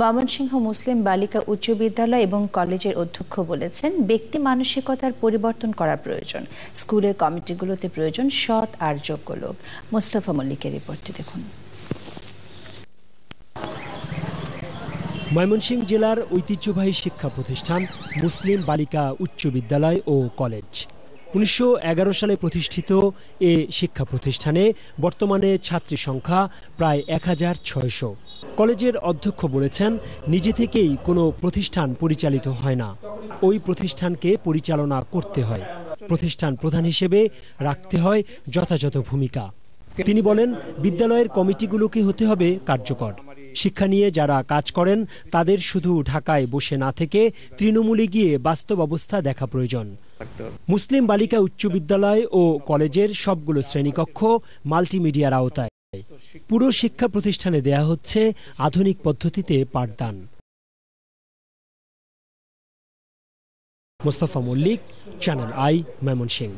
ময়মনসিংহ মুসলিম বালিকা উচ্চ বিদ্যালয় এবং কলেজের অধ্যক্ষ বলেছেন, ব্যক্তি মানসিকতার পরিবর্তন করা প্রয়োজন। স্কুলের কমিটিগুলোতে প্রয়োজন সৎ আর যোগ্য লোক। মোস্তফা মল্লিকের রিপোর্টটি দেখুন। ময়মনসিংহ জেলার ঐতিহ্যবাহী শিক্ষা প্রতিষ্ঠান মুসলিম বালিকা উচ্চ বিদ্যালয় ও কলেজ। 1911 সালে প্রতিষ্ঠিত এ শিক্ষা প্রতিষ্ঠানে বর্তমানে ছাত্রী সংখ্যা প্রায় 1600। কলেজের অধ্যক্ষ বলেছেন, নিজে থেকেই কোনো প্রতিষ্ঠান পরিচালিত হয় না, ওই প্রতিষ্ঠানকে পরিচালনা করতে হয়। প্রতিষ্ঠান প্রধান হিসেবে রাখতে হয় যথাযথ ভূমিকা। তিনি বলেন, বিদ্যালয়ের কমিটিগুলোকে হতে হবে কার্যকর। শিক্ষা নিয়ে যারা কাজ করেন তাদের শুধু ঢাকায় বসে না থেকে তৃণমূলে গিয়ে বাস্তব অবস্থা দেখা প্রয়োজন। মুসলিম বালিকা উচ্চ বিদ্যালয় ও কলেজের সবগুলো শ্রেণীকক্ষ মাল্টিমিডিয়ার আওতায়। পুরো শিক্ষা প্রতিষ্ঠানে দেয়া হচ্ছে আধুনিক পদ্ধতিতে পাঠদান। Mostafa Mallick, channel I, Mymensingh.